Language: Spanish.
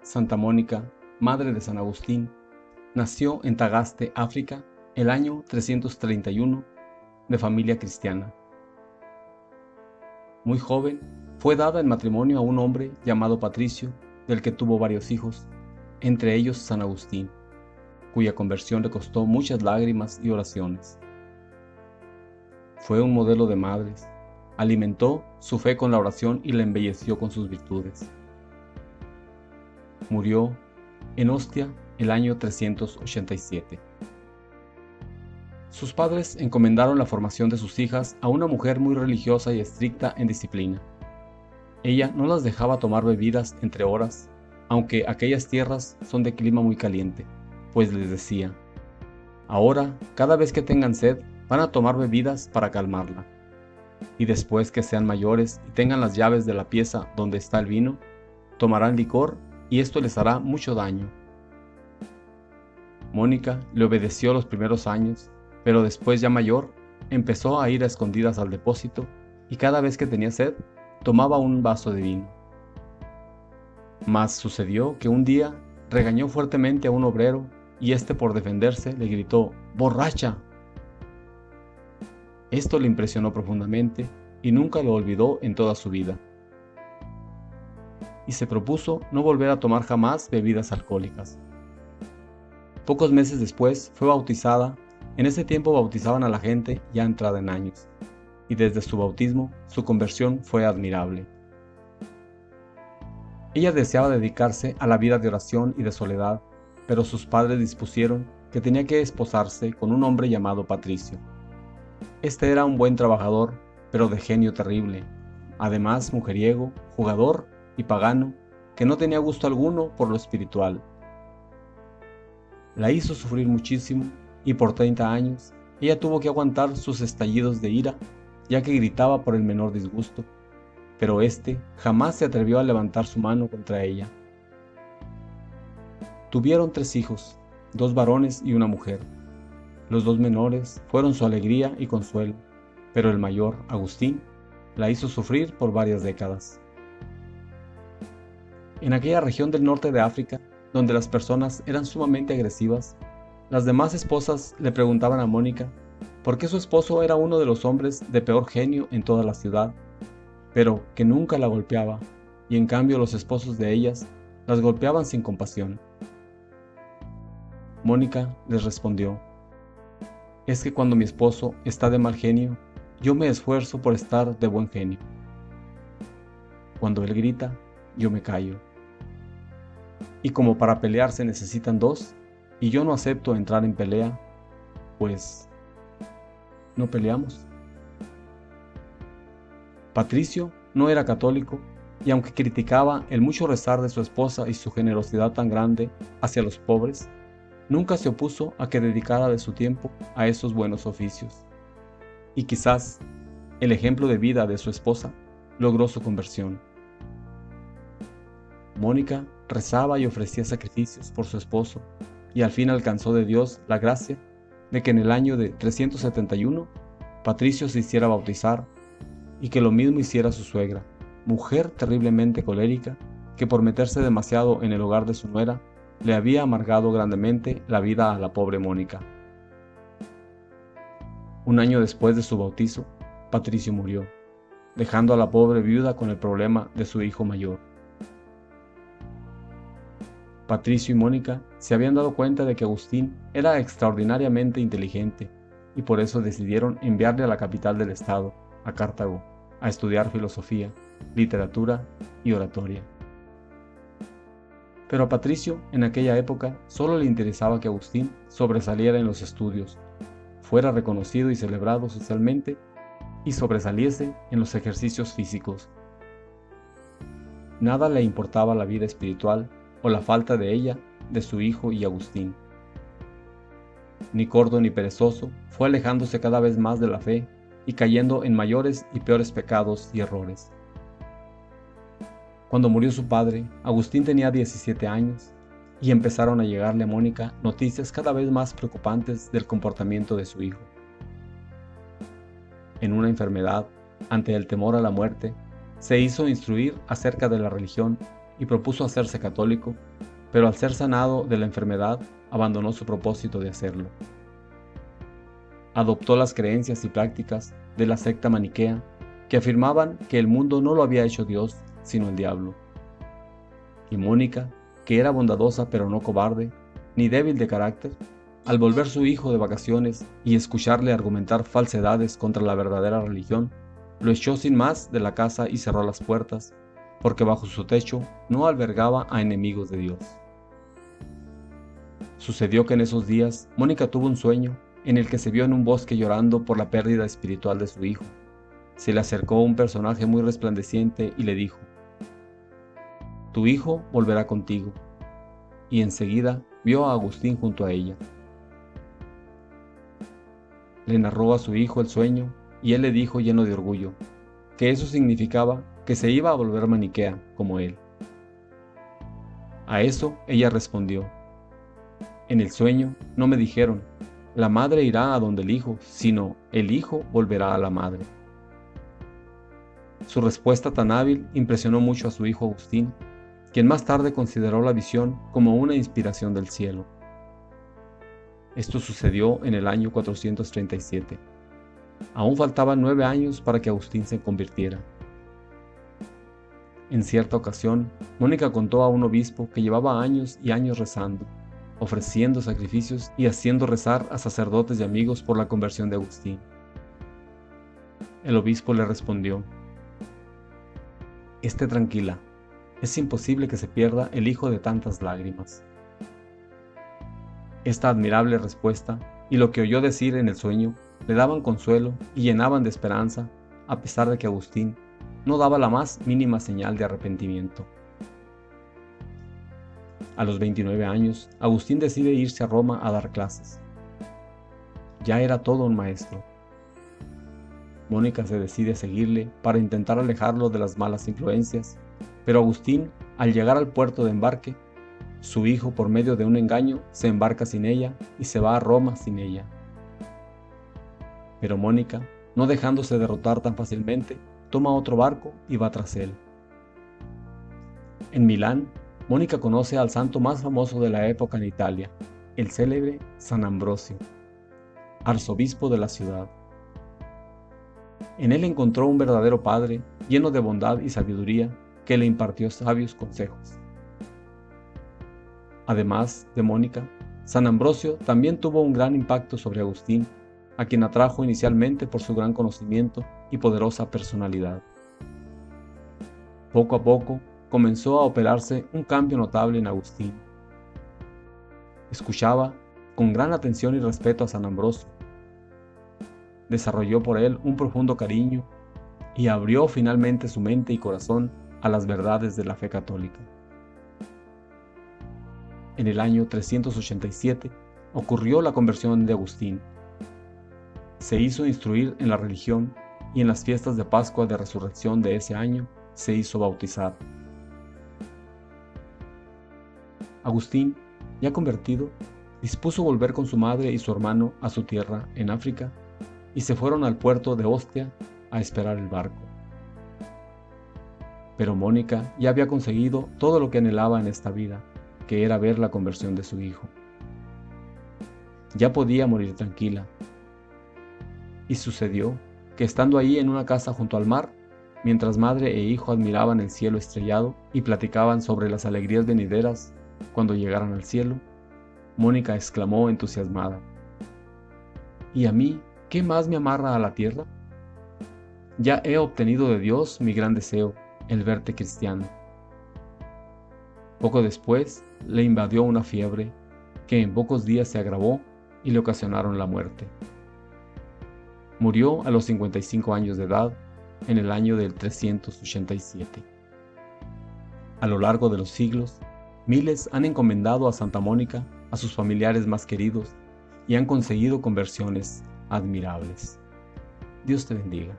Santa Mónica, madre de San Agustín, nació en Tagaste, África, el año 331, de familia cristiana. Muy joven, fue dada en matrimonio a un hombre llamado Patricio, del que tuvo varios hijos, entre ellos San Agustín, cuya conversión le costó muchas lágrimas y oraciones. Fue un modelo de madres, alimentó su fe con la oración y la embelleció con sus virtudes. Murió en Ostia el año 387. Sus padres encomendaron la formación de sus hijas a una mujer muy religiosa y estricta en disciplina. Ella no las dejaba tomar bebidas entre horas, aunque aquellas tierras son de clima muy caliente, pues les decía: ahora, cada vez que tengan sed, van a tomar bebidas para calmarla, y después que sean mayores y tengan las llaves de la pieza donde está el vino, tomarán licor y esto les hará mucho daño. Mónica le obedeció los primeros años, pero después, ya mayor, empezó a ir a escondidas al depósito y cada vez que tenía sed, tomaba un vaso de vino. Mas sucedió que un día regañó fuertemente a un obrero y éste, por defenderse, le gritó: ¡borracha! Esto le impresionó profundamente y nunca lo olvidó en toda su vida. Y se propuso no volver a tomar jamás bebidas alcohólicas. Pocos meses después fue bautizada. En ese tiempo bautizaban a la gente ya entrada en años, y desde su bautismo su conversión fue admirable. Ella deseaba dedicarse a la vida de oración y de soledad, pero sus padres dispusieron que tenía que esposarse con un hombre llamado Patricio. Este era un buen trabajador, pero de genio terrible, además mujeriego, jugador y pagano, que no tenía gusto alguno por lo espiritual. La hizo sufrir muchísimo y por 30 años ella tuvo que aguantar sus estallidos de ira, ya que gritaba por el menor disgusto, pero éste jamás se atrevió a levantar su mano contra ella. Tuvieron 3 hijos, 2 varones y una mujer. Los 2 menores fueron su alegría y consuelo, pero el mayor, Agustín, la hizo sufrir por varias décadas. En aquella región del norte de África, donde las personas eran sumamente agresivas, las demás esposas le preguntaban a Mónica por qué su esposo era uno de los hombres de peor genio en toda la ciudad, pero que nunca la golpeaba, y en cambio los esposos de ellas las golpeaban sin compasión. Mónica les respondió: es que cuando mi esposo está de mal genio, yo me esfuerzo por estar de buen genio. Cuando él grita, yo me callo. Y como para pelear se necesitan 2, y yo no acepto entrar en pelea, pues no peleamos. Patricio no era católico, y aunque criticaba el mucho rezar de su esposa y su generosidad tan grande hacia los pobres, nunca se opuso a que dedicara de su tiempo a esos buenos oficios. Y quizás el ejemplo de vida de su esposa logró su conversión. Mónica rezaba y ofrecía sacrificios por su esposo, y al fin alcanzó de Dios la gracia de que en el año de 371 Patricio se hiciera bautizar, y que lo mismo hiciera su suegra, mujer terriblemente colérica, que por meterse demasiado en el hogar de su nuera, le había amargado grandemente la vida a la pobre Mónica. Un año después de su bautizo, Patricio murió, dejando a la pobre viuda con el problema de su hijo mayor. Patricio y Mónica se habían dado cuenta de que Agustín era extraordinariamente inteligente, y por eso decidieron enviarle a la capital del estado, a Cartago, a estudiar filosofía, literatura y oratoria. Pero a Patricio en aquella época solo le interesaba que Agustín sobresaliera en los estudios, fuera reconocido y celebrado socialmente y sobresaliese en los ejercicios físicos. Nada le importaba la vida espiritual o la falta de ella de su hijo y Agustín. Ni corto ni perezoso, fue alejándose cada vez más de la fe y cayendo en mayores y peores pecados y errores. Cuando murió su padre, Agustín tenía 17 años y empezaron a llegarle a Mónica noticias cada vez más preocupantes del comportamiento de su hijo. En una enfermedad, ante el temor a la muerte, se hizo instruir acerca de la religión y propuso hacerse católico, pero al ser sanado de la enfermedad, abandonó su propósito de hacerlo. Adoptó las creencias y prácticas de la secta maniquea, que afirmaban que el mundo no lo había hecho Dios, sino el diablo. Y Mónica, que era bondadosa pero no cobarde, ni débil de carácter, al volver su hijo de vacaciones y escucharle argumentar falsedades contra la verdadera religión, lo echó sin más de la casa y cerró las puertas, porque bajo su techo no albergaba a enemigos de Dios. Sucedió que en esos días Mónica tuvo un sueño en el que se vio en un bosque llorando por la pérdida espiritual de su hijo. Se le acercó un personaje muy resplandeciente y le dijo: «Tu hijo volverá contigo», y enseguida vio a Agustín junto a ella. Le narró a su hijo el sueño y él le dijo lleno de orgullo que eso significaba que se iba a volver maniquea como él. A eso ella respondió: «En el sueño no me dijeron, la madre irá a donde el hijo, sino el hijo volverá a la madre». Su respuesta tan hábil impresionó mucho a su hijo Agustín, quien más tarde consideró la visión como una inspiración del cielo. Esto sucedió en el año 437. Aún faltaban 9 años para que Agustín se convirtiera. En cierta ocasión, Mónica contó a un obispo que llevaba años y años rezando, ofreciendo sacrificios y haciendo rezar a sacerdotes y amigos por la conversión de Agustín. El obispo le respondió: «Esté tranquila, es imposible que se pierda el hijo de tantas lágrimas». Esta admirable respuesta y lo que oyó decir en el sueño le daban consuelo y llenaban de esperanza, a pesar de que Agustín no daba la más mínima señal de arrepentimiento. A los 29 años, Agustín decide irse a Roma a dar clases. Ya era todo un maestro. Mónica se decide a seguirle para intentar alejarlo de las malas influencias, pero Agustín, al llegar al puerto de embarque, su hijo, por medio de un engaño, se embarca sin ella y se va a Roma sin ella. Pero Mónica, no dejándose derrotar tan fácilmente, toma otro barco y va tras él. En Milán, Mónica conoce al santo más famoso de la época en Italia, el célebre San Ambrosio, arzobispo de la ciudad. En él encontró un verdadero padre, lleno de bondad y sabiduría, que le impartió sabios consejos. Además de Mónica, San Ambrosio también tuvo un gran impacto sobre Agustín, a quien atrajo inicialmente por su gran conocimiento y poderosa personalidad. Poco a poco comenzó a operarse un cambio notable en Agustín. Escuchaba con gran atención y respeto a San Ambrosio. Desarrolló por él un profundo cariño y abrió finalmente su mente y corazón a las verdades de la fe católica. En el año 387 ocurrió la conversión de Agustín. Se hizo instruir en la religión y en las fiestas de Pascua de Resurrección de ese año se hizo bautizar. Agustín, ya convertido, dispuso volver con su madre y su hermano a su tierra en África y se fueron al puerto de Ostia a esperar el barco. Pero Mónica ya había conseguido todo lo que anhelaba en esta vida, que era ver la conversión de su hijo. Ya podía morir tranquila. Y sucedió que estando ahí en una casa junto al mar, mientras madre e hijo admiraban el cielo estrellado y platicaban sobre las alegrías venideras cuando llegaran al cielo, Mónica exclamó entusiasmada: «¿Y a mí qué más me amarra a la tierra? Ya he obtenido de Dios mi gran deseo, el verte cristiano». Poco después le invadió una fiebre que en pocos días se agravó y le ocasionaron la muerte. Murió a los 55 años de edad en el año del 387. A lo largo de los siglos, miles han encomendado a Santa Mónica a sus familiares más queridos y han conseguido conversiones admirables. Dios te bendiga.